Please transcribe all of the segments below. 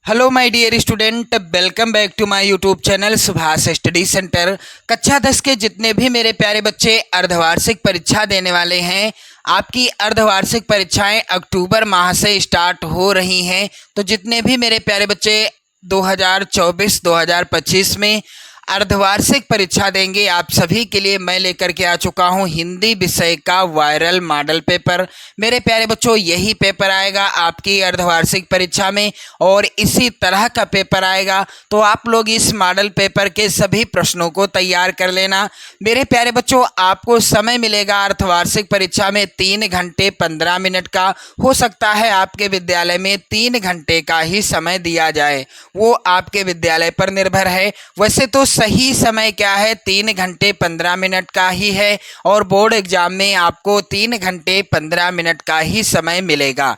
Hello my dear student, welcome back to my YouTube channel Subhash study centre. कक्षा 10 के जितने भी मेरे प्यारे बच्चे अर्धवार्षिक परीक्षा देने वाले हैं, आपकी अर्धवार्षिक परीक्षाएं अक्टूबर माह से स्टार्ट हो रही हैं। तो जितने भी मेरे प्यारे बच्चे 2024-2025 में अर्धवार्षिक परीक्षा देंगे, आप सभी के लिए मैं लेकर के आ चुका हूं हिंदी विषय का वायरल मॉडल पेपर। मेरे प्यारे बच्चों, यही पेपर आएगा आपकी अर्धवार्षिक परीक्षा में और इसी तरह का पेपर आएगा। तो आप लोग इस मॉडल पेपर के सभी प्रश्नों को तैयार कर लेना। मेरे प्यारे बच्चों, आपको समय मिलेगा अर्धवार्षिक परीक्षा में 3 घंटे 15 मिनट का। हो सकता है आपके विद्यालय में 3 घंटे का ही समय दिया जाए, वो आपके विद्यालय पर निर्भर है। वैसे तो सही समय क्या है, 3 घंटे 15 मिनट का ही है और बोर्ड एग्जाम में आपको 3 घंटे 15 मिनट का ही समय मिलेगा।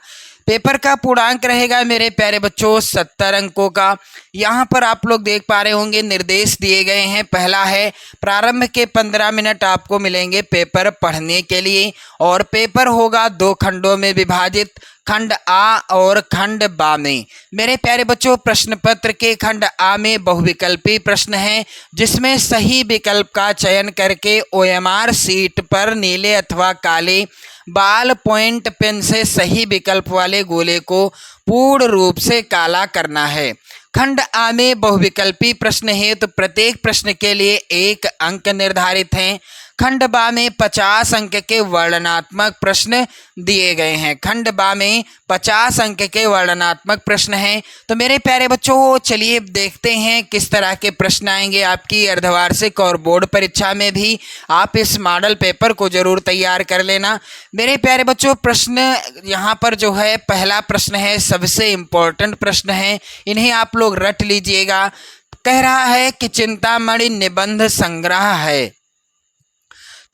पेपर का पूर्णांक रहेगा मेरे प्यारे बच्चों 70 अंकों का। यहाँ पर आप लोग देख पा रहे होंगे निर्देश दिए गए हैं। पहला है, प्रारंभ के 15 मिनट आपको मिलेंगे पेपर पढ़ने के लिए और पेपर होगा 2 खंडों में विभाजित, खंड आ और खंड बा में। मेरे प्यारे बच्चों, प्रश्न पत्र के खंड आ में बहुविकल्पी प्रश्न हैं, जिसमें सही विकल्प का चयन करके OMR सीट पर नीले अथवा काले बाल पॉइंट पेन से सही विकल्प वाले गोले को पूर्ण रूप से काला करना है। खंड आ में बहुविकल्पी प्रश्न है तो प्रत्येक प्रश्न के लिए 1 अंक निर्धारित हैं। खंड बा में 50 अंक के वर्णनात्मक प्रश्न दिए गए हैं। खंड बा में 50 अंक के वर्णनात्मक प्रश्न हैं। तो मेरे प्यारे बच्चों, चलिए देखते हैं किस तरह के प्रश्न आएंगे आपकी अर्धवार्षिक और बोर्ड परीक्षा में भी। आप इस मॉडल पेपर को जरूर तैयार कर लेना। मेरे प्यारे बच्चों, प्रश्न यहाँ पर जो है, पहला प्रश्न है, सबसे इम्पोर्टेंट प्रश्न है, इन्हें आप लोग रट लीजिएगा। कह रहा है कि चिंतामणि निबंध संग्रह है,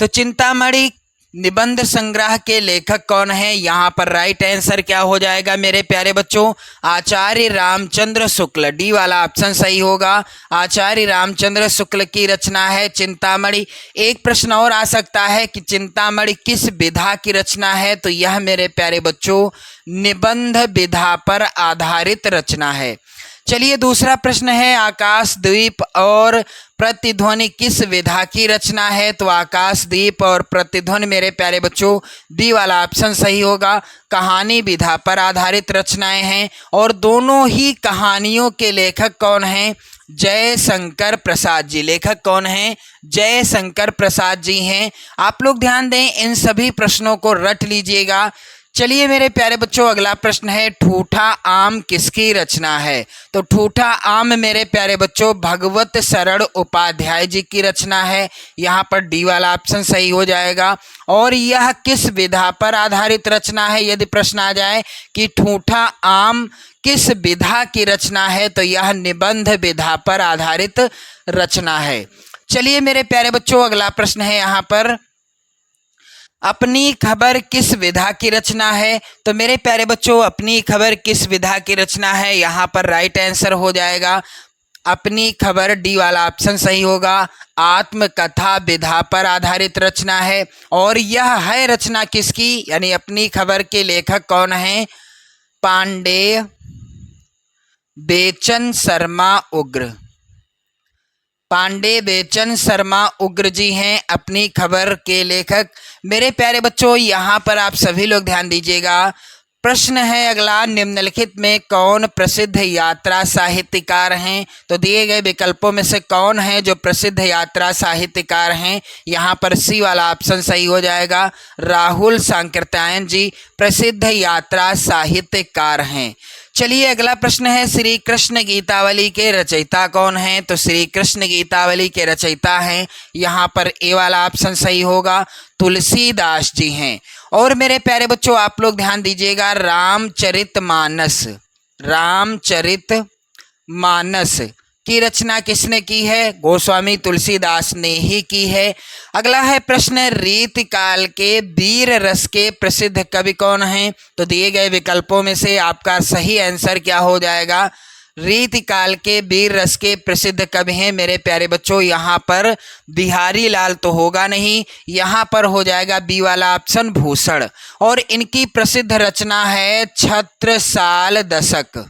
तो चिंतामणि निबंध संग्रह के लेखक कौन है? यहाँ पर राइट आंसर क्या हो जाएगा मेरे प्यारे बच्चों? आचार्य रामचंद्र शुक्ल। डी वाला ऑप्शन सही होगा। आचार्य रामचंद्र शुक्ल की रचना है चिंतामणि। एक प्रश्न और आ सकता है कि चिंतामणि किस विधा की रचना है? तो यह मेरे प्यारे बच्चों निबंध विधा पर आधारित रचना है। चलिए दूसरा प्रश्न है, आकाशद्वीप और प्रतिध्वनि किस विधा की रचना है? तो आकाशद्वीप और प्रतिध्वनि मेरे प्यारे बच्चों बी वाला ऑप्शन सही होगा। कहानी विधा पर आधारित रचनाएं हैं और दोनों ही कहानियों के लेखक कौन हैं? जयशंकर प्रसाद जी। लेखक कौन हैं? जयशंकर प्रसाद जी हैं। आप लोग ध्यान दें, इन सभी प्रश्नों को रट लीजिएगा। चलिए मेरे प्यारे बच्चों, अगला प्रश्न है, ठूठा आम किसकी रचना है? तो ठूठा आम मेरे प्यारे बच्चों भगवत शरण उपाध्याय जी की रचना है। यहाँ पर डी वाला ऑप्शन सही हो जाएगा। और यह किस विधा पर आधारित रचना है? यदि प्रश्न आ जाए कि ठूठा आम किस विधा की रचना है, तो यह निबंध विधा पर आधारित रचना है। चलिए मेरे प्यारे बच्चों, अगला प्रश्न है यहाँ पर, अपनी खबर किस विधा की रचना है? तो मेरे प्यारे बच्चों, अपनी खबर किस विधा की रचना है? यहाँ पर राइट आंसर हो जाएगा अपनी खबर। डी वाला ऑप्शन सही होगा। आत्मकथा विधा पर आधारित रचना है। और यह है रचना किसकी, यानी अपनी खबर के लेखक कौन है? पांडेय बेचन शर्मा उग्र। पांडे बेचन शर्मा उग्र जी हैं अपनी खबर के लेखक। मेरे प्यारे बच्चों, यहाँ पर आप सभी लोग ध्यान दीजिएगा। प्रश्न है अगला, निम्नलिखित में कौन प्रसिद्ध यात्रा साहित्यकार हैं? तो दिए गए विकल्पों में से कौन है जो प्रसिद्ध यात्रा साहित्यकार हैं? यहाँ पर सी वाला ऑप्शन सही हो जाएगा। राहुल सांकृत्यायन जी प्रसिद्ध यात्रा साहित्यकार हैं। चलिए अगला प्रश्न है, श्री कृष्ण गीतावली के रचयिता कौन हैं? तो श्री कृष्ण गीतावली के रचयिता हैं, यहाँ पर ए वाला ऑप्शन सही होगा, तुलसीदास जी हैं। और मेरे प्यारे बच्चों, आप लोग ध्यान दीजिएगा, रामचरितमानस की रचना किसने की है? गोस्वामी तुलसीदास ने ही की है। अगला है प्रश्न, रीतिकाल के वीर रस के प्रसिद्ध कवि कौन हैं? तो दिए गए विकल्पों में से आपका सही आंसर क्या हो जाएगा? रीतिकाल के वीर रस के प्रसिद्ध कवि हैं मेरे प्यारे बच्चों, यहाँ पर बिहारी लाल तो होगा नहीं, यहाँ पर हो जाएगा बी वाला ऑप्शन भूषण। और इनकी प्रसिद्ध रचना है छत्रसाल दशक।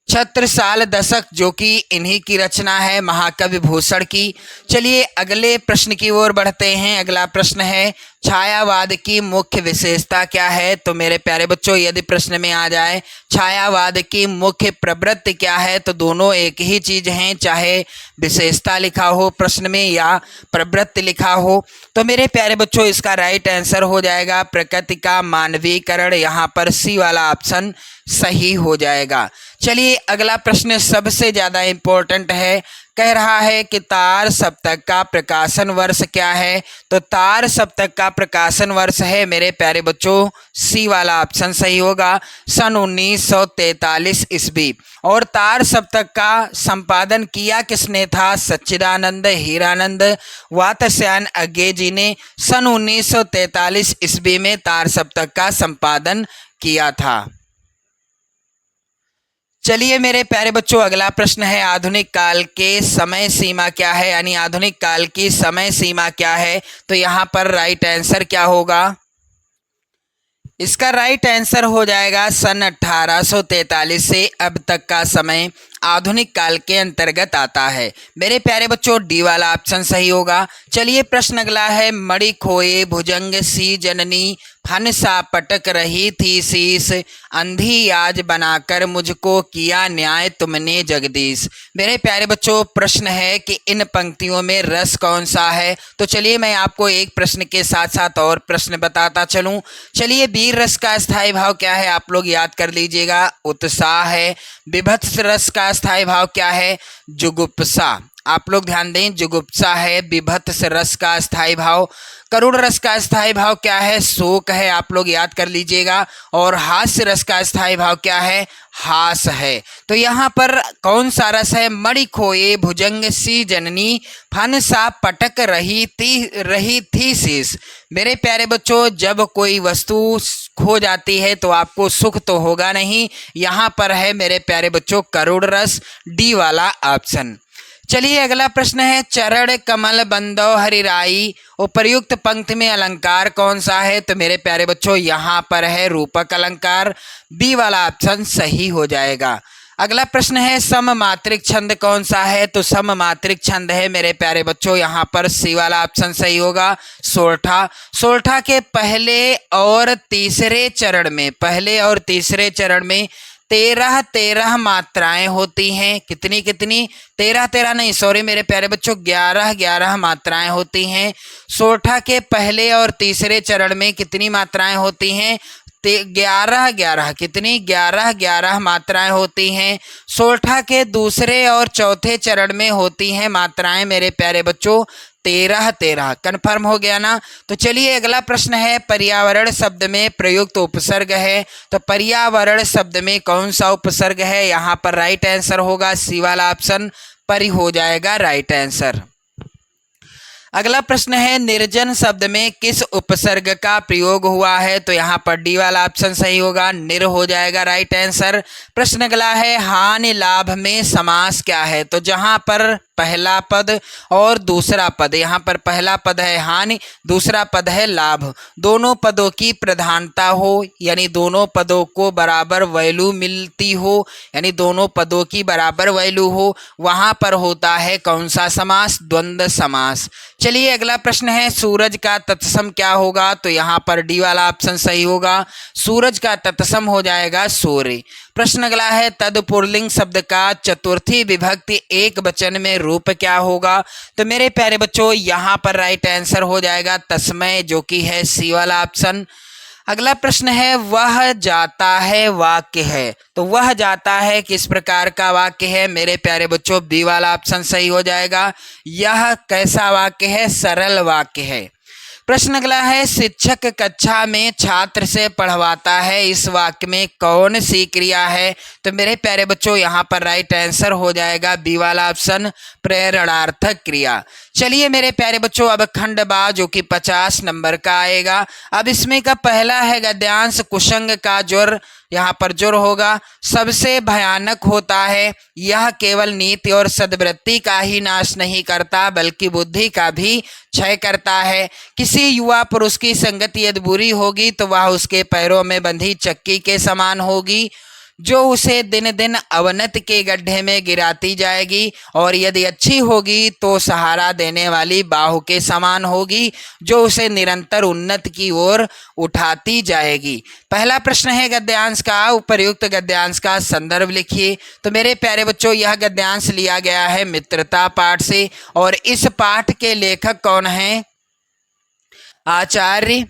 छत्रसाल दशक, जो कि इन्हीं की रचना है, महाकवि भूषण की। चलिए अगले प्रश्न की ओर बढ़ते हैं। अगला प्रश्न है, छायावाद की मुख्य विशेषता क्या है? तो मेरे प्यारे बच्चों, यदि प्रश्न में आ जाए छायावाद की मुख्य प्रवृत्ति क्या है, तो दोनों एक ही चीज हैं, चाहे विशेषता लिखा हो प्रश्न में या प्रवृत्ति लिखा हो। तो मेरे प्यारे बच्चों, इसका राइट आंसर हो जाएगा प्रकृति का मानवीकरण। यहाँ पर सी वाला ऑप्शन सही हो जाएगा। चलिए अगला प्रश्न सबसे ज्यादा इंपॉर्टेंट है। कह रहा है कि तार सप्तक का प्रकाशन वर्ष क्या है? तो तार सप्तक का प्रकाशन वर्ष है मेरे प्यारे बच्चों, सी वाला ऑप्शन सही होगा, सन 1943 ईस्वी। और तार सप्तक का संपादन किया किसने था? सच्चिदानंद हीरानंद वात्स्यायन अज्ञे जी ने सन 1943 ईस्वी में तार सप्तक का संपादन किया था। चलिए मेरे प्यारे बच्चों, अगला प्रश्न है, आधुनिक काल के समय सीमा क्या है? यानी आधुनिक काल की समय सीमा क्या है? तो यहाँ पर राइट आंसर क्या होगा? इसका राइट आंसर हो जाएगा सन 1843 से अब तक का समय आधुनिक काल के अंतर्गत आता है। मेरे प्यारे बच्चों, डी वाला ऑप्शन सही होगा। चलिए प्रश्न अगला है, मणि खोए भुजंग सी जननी फन सा पटक रही थी शीस, अंधी आज बनाकर मुझको किया न्याय तुमने जगदीश। मेरे प्यारे बच्चों, प्रश्न है कि इन पंक्तियों में रस कौन सा है? तो चलिए मैं आपको एक प्रश्न के साथ साथ और प्रश्न बताता चलूं। चलिए वीर रस का स्थायी भाव क्या है? आप लोग याद कर लीजिएगा, उत्साह है। विभत्स रस का स्थायी भाव क्या है? जुगुप्सा। आप लोग ध्यान दें, जुगुप्सा है। विभत्स रस का स्थायी भाव। करुण रस का स्थायी भाव क्या है? शोक है, आप लोग याद कर लीजिएगा। और हास्य रस का स्थायी भाव क्या है? हास है। तो यहाँ पर कौन सा रस है? मणि खोए भुजंग सी जननी फन सा पटक रही थी शीस। मेरे प्यारे बच्चों, जब कोई वस्तु खो जाती है तो आपको सुख तो होगा नहीं। यहाँ पर है मेरे प्यारे बच्चों करुण रस, डी वाला ऑप्शन। चलिए अगला प्रश्न है, चरण कमल बंदो हरिराई उपर्युक्त पंक्ति में अलंकार कौन सा है? तो मेरे प्यारे बच्चों, यहाँ पर है रूपक अलंकार, बी वाला ऑप्शन सही हो जाएगा। अगला प्रश्न है, सममात्रिक छंद कौन सा है? तो सममात्रिक छंद है मेरे प्यारे बच्चों, यहाँ पर सी वाला ऑप्शन सही होगा, सोरठा। सोरठा के पहले और तीसरे चरण में 13 मात्राएं होती हैं। कितनी 13 नहीं, सॉरी मेरे प्यारे बच्चों, 11 मात्राएं होती हैं। सोरठा के पहले और तीसरे चरण में कितनी मात्राएं होती हैं? 11 कितनी? 11 मात्राएं होती हैं। सोरठा के दूसरे और चौथे चरण में होती हैं मात्राएं मेरे प्यारे बच्चों 13। कन्फर्म हो गया ना? तो चलिए अगला प्रश्न है, पर्यावरण शब्द में प्रयुक्त उपसर्ग है। तो पर्यावरण शब्द में कौन सा उपसर्ग है? यहाँ पर राइट आंसर होगा सी वाला ऑप्शन, परि हो जाएगा राइट आंसर। अगला प्रश्न है, निर्जन शब्द में किस उपसर्ग का प्रयोग हुआ है? तो यहाँ पर डी वाला ऑप्शन सही होगा, निर हो जाएगा राइट आंसर। प्रश्न अगला है, हानि लाभ में समास क्या है? तो जहाँ पर पहला पद और दूसरा पद, यहाँ पर पहला पद है हानि, दूसरा पद है लाभ, दोनों पदों की प्रधानता हो, यानी दोनों पदों को बराबर वैल्यू मिलती हो, यानी दोनों पदों की बराबर वैल्यू हो, वहाँ पर होता है कौन सा समास? द्वंद्व समास। चलिए अगला प्रश्न है, सूरज का तत्सम क्या होगा? तो यहाँ पर डी वाला ऑप्शन सही होगा, सूरज का तत्सम हो जाएगा सूर्य। प्रश्न अगला है, तत्पुरुलिंग शब्द का चतुर्थी विभक्ति एक वचन में रूप क्या होगा? तो मेरे प्यारे बच्चों, यहाँ पर राइट आंसर हो जाएगा तस्मय, जो कि है सी वाला ऑप्शन। अगला प्रश्न है, वह जाता है वाक्य है। तो वह जाता है किस प्रकार का वाक्य है? मेरे प्यारे बच्चों, बी वाला ऑप्शन सही हो जाएगा। यह कैसा वाक्य है? सरल वाक्य है। प्रश्न अगला है, शिक्षक कक्षा में छात्र से पढ़वाता है, इस वाक्य में कौन सी क्रिया है? तो मेरे प्यारे बच्चों, यहाँ पर राइट आंसर हो जाएगा बी वाला ऑप्शन, प्रेरणार्थक क्रिया। चलिए मेरे प्यारे बच्चों, अब खंड बा जो कि 50 नंबर का आएगा। अब इसमें का पहला है गद्यांश, कुसंग का ज्वर, यहाँ पर ज्वर होगा, सबसे भयानक होता है, यह केवल नीति और सद्वृत्ति का ही नाश नहीं करता बल्कि बुद्धि का भी क्षय करता है। किसी युवा पुरुष की संगति यदि बुरी होगी तो वह उसके पैरों में बंधी चक्की के समान होगी। जो उसे दिन दिन अवनति के गड्ढे में गिराती जाएगी, और यदि अच्छी होगी तो सहारा देने वाली बाहु के समान होगी, जो उसे निरंतर उन्नति की ओर उठाती जाएगी। पहला प्रश्न है गद्यांश का, उपर्युक्त गद्यांश का संदर्भ लिखिए। तो मेरे प्यारे बच्चों, यह गद्यांश लिया गया है मित्रता पाठ से, और इस पाठ के लेखक कौन हैं? आचार्य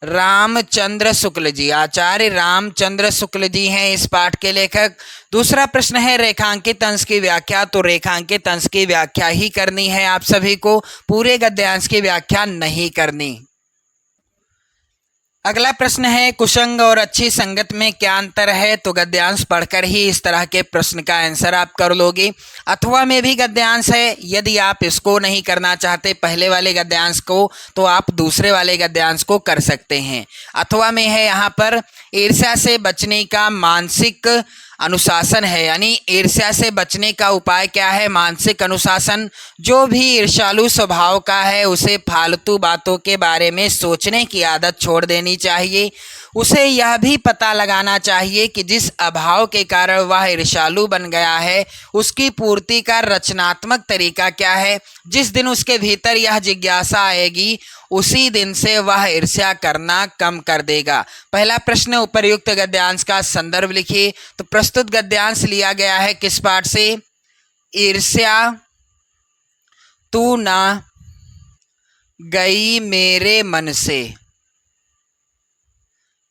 रामचंद्र शुक्ल जी। आचार्य रामचंद्र शुक्ल जी हैं इस पाठ के लेखक। दूसरा प्रश्न है रेखांकित अंश की व्याख्या। तो रेखांकित अंश की व्याख्या ही करनी है आप सभी को, पूरे गद्यांश की व्याख्या नहीं करनी। अगला प्रश्न है कुसंग और अच्छी संगत में क्या अंतर है? तो गद्यांश पढ़कर ही इस तरह के प्रश्न का आंसर आप कर लोगे। अथवा में भी गद्यांश है, यदि आप इसको नहीं करना चाहते पहले वाले गद्यांश को, तो आप दूसरे वाले गद्यांश को कर सकते हैं। अथवा में है यहाँ पर ईर्ष्या से बचने का मानसिक अनुशासन है, यानी ईर्ष्या से बचने का उपाय क्या है? मानसिक अनुशासन। जो भी ईर्ष्यालु स्वभाव का है उसे फालतू बातों के बारे में सोचने की आदत छोड़ देनी चाहिए। उसे यह भी पता लगाना चाहिए कि जिस अभाव के कारण वह ईर्ष्यालु बन गया है उसकी पूर्ति का रचनात्मक तरीका क्या है। जिस दिन उसके भीतर यह जिज्ञासा आएगी उसी दिन से वह ईर्ष्या करना कम कर देगा। पहला प्रश्न, उपर्युक्त गद्यांश का संदर्भ लिखिए। तो प्रस्तुत गद्यांश लिया गया है किस पाठ से? ईर्ष्या तू ना गई मेरे मन से,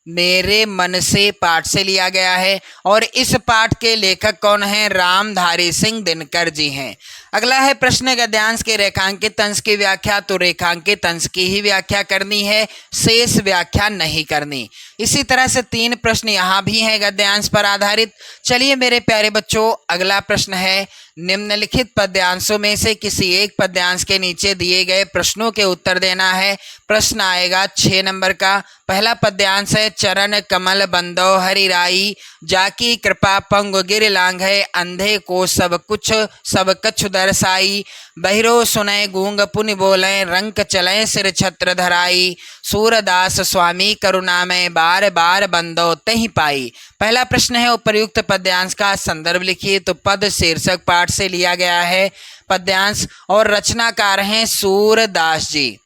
मेरे मन से पाठ से लिया गया है, और इस पाठ के लेखक कौन हैं? रामधारी सिंह दिनकर जी हैं। अगला है प्रश्न गद्यांश के रेखांकित अंश की व्याख्या। तो रेखांकित अंश की ही व्याख्या करनी है, शेष व्याख्या नहीं करनी। इसी तरह से 3 प्रश्न यहाँ भी हैं गद्यांश पर आधारित। चलिए मेरे प्यारे बच्चों, अगला प्रश्न है निम्नलिखित पद्यांशों में से किसी एक पद्यांश के नीचे दिए गए प्रश्नों के उत्तर देना है। प्रश्न आएगा 6 नंबर का। पहला पद्यांश है चरण कमल बंदो हरि राई, जाकी कृपा पंग गिर लांघे, अंधे को सब कछु दरसाई, बहिरो सुनय गूंग पुनि बोले, रंक चले सिर छत्र धराई, सूरदास स्वामी करुणा में बार बार बंदो तहि पाई। पहला प्रश्न है उपर्युक्त पद्यांश का संदर्भ लिखिए। तो पद शीर्षक पाठ से लिया गया है पद्यांश, और रचनाकार हैं सूरदास जी।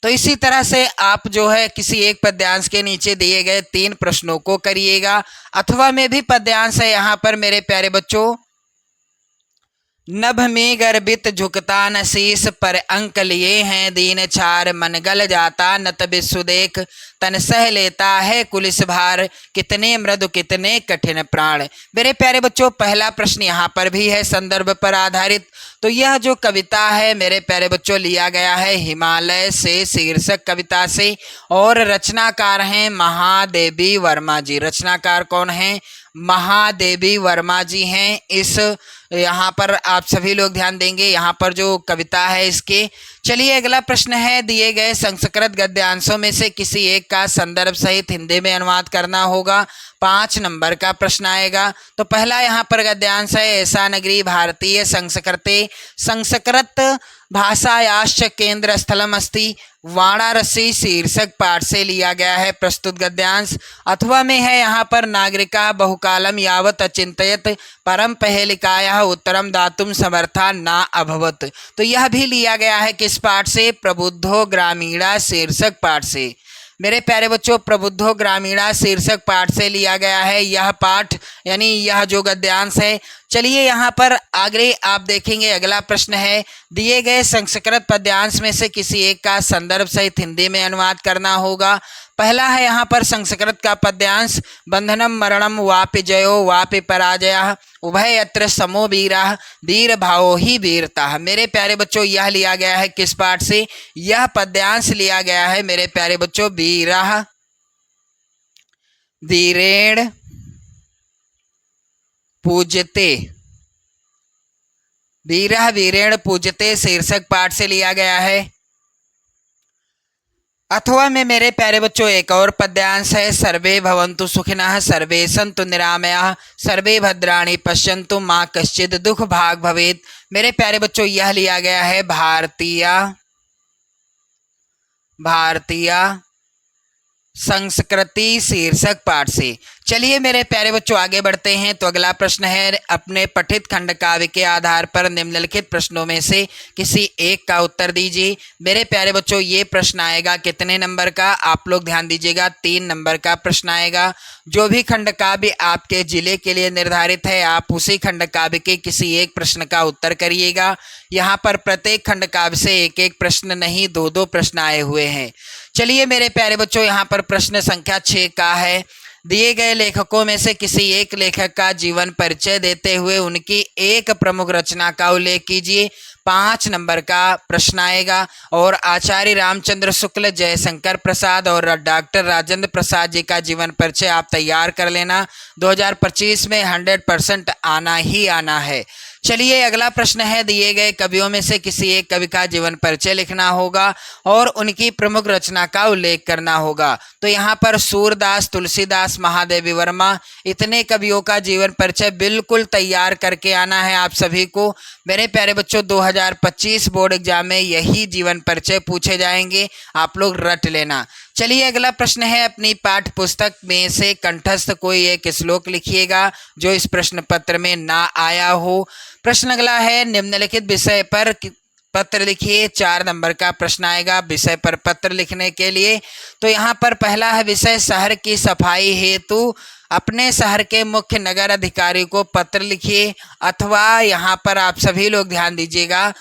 तो इसी तरह से आप जो है किसी एक पद्यांश के नीचे दिए गए 3 प्रश्नों को करिएगा। अथवा में भी पद्यांश है यहाँ पर मेरे प्यारे बच्चों। नभ में गर्भित झुकता न शीस, पर अंक लिए हैं दीन छार, मन गल जाता नत विश्व देख, तन सह लेता है कुलिस भार, कितने मृदु कितने कठिन प्राण। मेरे प्यारे बच्चों, पहला प्रश्न यहाँ पर भी है संदर्भ पर आधारित। तो यह जो कविता है मेरे प्यारे बच्चों लिया गया है हिमालय से शीर्षक कविता से, और रचनाकार हैं महादेवी वर्मा जी। रचनाकार कौन हैं? महादेवी वर्मा जी हैं। इस यहाँ पर आप सभी लोग ध्यान देंगे, यहाँ पर जो कविता है इसके। चलिए अगला प्रश्न है दिए गए संस्कृत गद्यांशों में से किसी एक का संदर्भ सहित हिंदी में अनुवाद करना होगा। 5 नंबर का प्रश्न आएगा। तो पहला यहाँ पर गद्यांश है ऐसा नगरी भारतीय संस्कृते संस्कृत भाषायाश्च केंद्र स्थलम अस्ति, वाराणसी शीर्षक पाठ से लिया गया है प्रस्तुत गद्यांश। अथवा में है यहाँ पर नागरिका बहुकालम यावत अचिंतयत, परम पहेलिकाया उत्तरम दातुम समर्था ना अभवत। तो यह भी लिया गया है किस पाठ से? प्रबुद्धो ग्रामीणा शीर्षक पाठ से। मेरे प्यारे बच्चों, प्रबुद्धो ग्रामीणा शीर्षक पाठ से लिया गया है यह पाठ, यानी यह जो गद्यांश है। चलिए यहाँ पर आगे आप देखेंगे अगला प्रश्न है दिए गए संस्कृत पद्यांश में से किसी एक का संदर्भ सहित हिंदी में अनुवाद करना होगा। पहला है यहाँ पर संस्कृत का पद्यांश बंधनम मरणम वापि जयो वापि पराजय, उभय यत्र समो वीरा, वीर भावो ही वीरता। मेरे प्यारे बच्चों, यह लिया गया है किस पाठ से? यह पद्यांश लिया गया है मेरे प्यारे बच्चों वीरा वीरेण पूजते, वीरा वीरेण पूजते शीर्षक पाठ से लिया गया है। अथवा में मेरे प्यारे बच्चों एक और पद्यांश है सर्वे भवन्तु सुखिनः सर्वे सन्तु निरामयाः, सर्वे भद्राणि पश्यन्तु माँ कश्चित् दुख भाग भवेत्। मेरे प्यारे बच्चों, यह लिया गया है भारतीय संस्कृति शीर्षक पाठ से। चलिए मेरे प्यारे बच्चों आगे बढ़ते हैं। तो अगला प्रश्न है, अपने पठित खंड काव्य के आधार पर निम्नलिखित प्रश्नों में से किसी एक का उत्तर दीजिए। मेरे प्यारे बच्चों ये प्रश्न आएगा कितने नंबर का, आप लोग ध्यान दीजिएगा, 3 नंबर का प्रश्न आएगा। जो भी खंड काव्य आपके जिले के लिए निर्धारित है आप उसी खंड काव्य के किसी एक प्रश्न का उत्तर करिएगा। यहाँ पर प्रत्येक खंड काव्य से एक एक प्रश्न नहीं, 2-2 प्रश्न आए हुए हैं। चलिए मेरे प्यारे बच्चों यहाँ पर प्रश्न संख्या 6 का है, दिए गए लेखकों में से किसी एक लेखक का जीवन परिचय देते हुए उनकी एक प्रमुख रचना का उल्लेख कीजिए। 5 नंबर का प्रश्न आएगा। और आचार्य रामचंद्र शुक्ल, जयशंकर प्रसाद और डॉक्टर राजेंद्र प्रसाद जी का जीवन परिचय आप तैयार कर लेना। 2025 में 100% आना ही आना है। चलिए अगला प्रश्न है, दिए गए कवियों में से किसी एक कवि का जीवन परिचय लिखना होगा और उनकी प्रमुख रचना का उल्लेख करना होगा। तो यहाँ पर सूरदास, तुलसीदास, महादेवी वर्मा, इतने कवियों का जीवन परिचय बिल्कुल तैयार करके आना है आप सभी को। मेरे प्यारे बच्चों 2025 बोर्ड एग्जाम में यही जीवन परिचय पूछे जाएंगे, आप लोग रट लेना। चलिए अगला प्रश्न है, अपनी पाठ्य पुस्तक में से कंठस्थ कोई एक श्लोक लिखिएगा जो इस प्रश्न पत्र में ना आया हो। प्रश्न अगला है, निम्नलिखित विषय पर पत्र लिखिए। 4 नंबर का प्रश्न आएगा विषय पर पत्र लिखने के लिए। तो यहाँ पर पहला है विषय, शहर की सफाई हेतु अपने शहर के मुख्य नगर अधिकारी को पत्र लिखिए। अथवा यहाँ पर आप सभी लोग ध्यान दीजिएगा,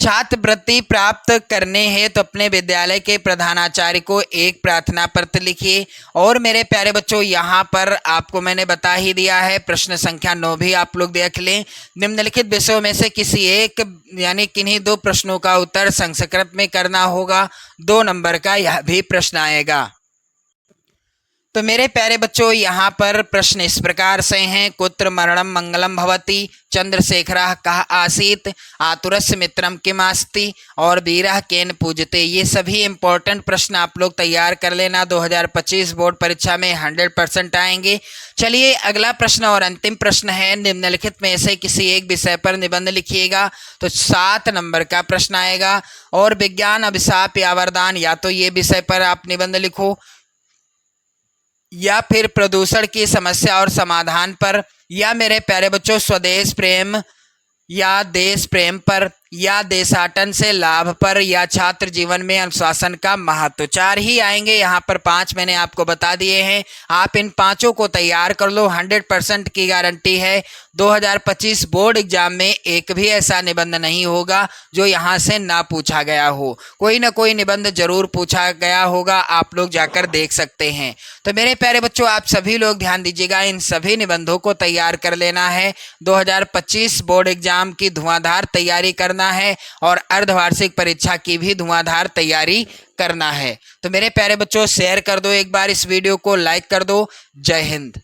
छात्रवृत्ति प्राप्त करने हेतु तो अपने विद्यालय के प्रधानाचार्य को एक प्रार्थना पत्र लिखिए। और मेरे प्यारे बच्चों यहाँ पर आपको मैंने बता ही दिया है, प्रश्न संख्या 9 भी आप लोग देख लें। निम्नलिखित विषयों में से किसी एक यानी किन्हीं 2 प्रश्नों का उत्तर संस्कृत में करना होगा। 2 नंबर का यह भी प्रश्न आएगा। तो मेरे प्यारे बच्चों यहाँ पर प्रश्न इस प्रकार से हैं, कुत्र मरणम मंगलम भवति, चंद्रशेखरः कः आसीत, आतुरस्य मित्रम किमास्ति और वीरः केन पूजते। ये सभी इंपॉर्टेंट प्रश्न आप लोग तैयार कर लेना, 2025 बोर्ड परीक्षा में 100% आएंगे। चलिए अगला प्रश्न और अंतिम प्रश्न है, निम्नलिखित में से किसी एक विषय पर निबंध लिखिएगा। तो 7 नंबर का प्रश्न आएगा। और विज्ञान अभिशाप या वरदान, या तो ये विषय पर आप निबंध लिखो या फिर प्रदूषण की समस्या और समाधान पर, या मेरे प्यारे बच्चों स्वदेश प्रेम या देश प्रेम पर, या देशाटन से लाभ पर, या छात्र जीवन में अनुशासन का महत्व। 4 ही आएंगे, यहाँ पर 5 मैंने आपको बता दिए हैं। आप इन 5 को तैयार कर लो, 100% की गारंटी है। 2025 बोर्ड एग्जाम में एक भी ऐसा निबंध नहीं होगा जो यहाँ से ना पूछा गया हो, कोई ना कोई निबंध जरूर पूछा गया होगा, आप लोग जाकर देख सकते हैं। तो मेरे प्यारे बच्चों आप सभी लोग ध्यान दीजिएगा, इन सभी निबंधों को तैयार कर लेना है। 2025 बोर्ड एग्जाम की धुआंधार तैयारी करना है और अर्धवार्षिक परीक्षा की भी धुआंधार तैयारी करना है। तो मेरे प्यारे बच्चों शेयर कर दो, एक बार इस वीडियो को लाइक कर दो। जय हिंद।